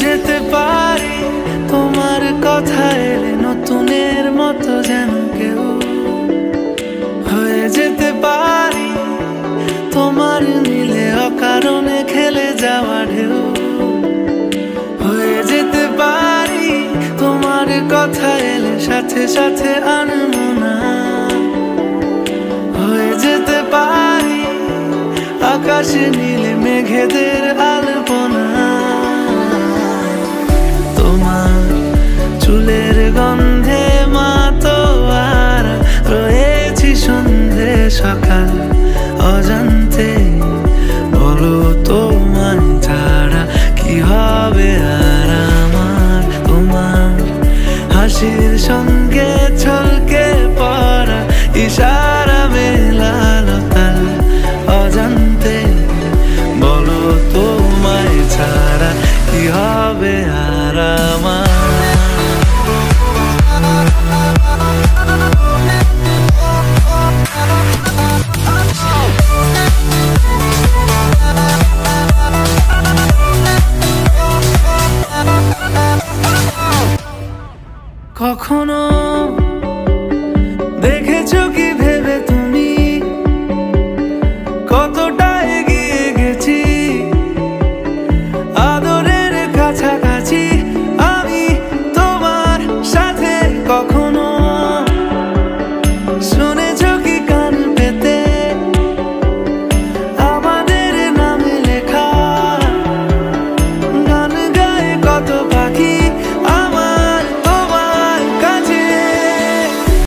যেতে পারি তোমার কথা এলে নতুনের মতো যেন কেউ হয়ে যেতে পারি তোমার নীলে অকারণে খেলে যাওয়া ঢেউ হয়ে যেতে পারি তোমার কথা এলে সাথে সাথে আনমনা হয়ে যেতে পারি আকাশে নীলে মেঘেদের আলপনা তোমার চুলের গন্ধে মাতোয়ারা রয়েছি সন্ধে সকাল অজান্তে বলো তোমার ছাড়া কি হবে আর আমার তোমার হাসির সঙ্গে ছলকে পড়া ইশারা মেলালো তাল অজান্তে বলো তোমায় ছাড়া কি হবে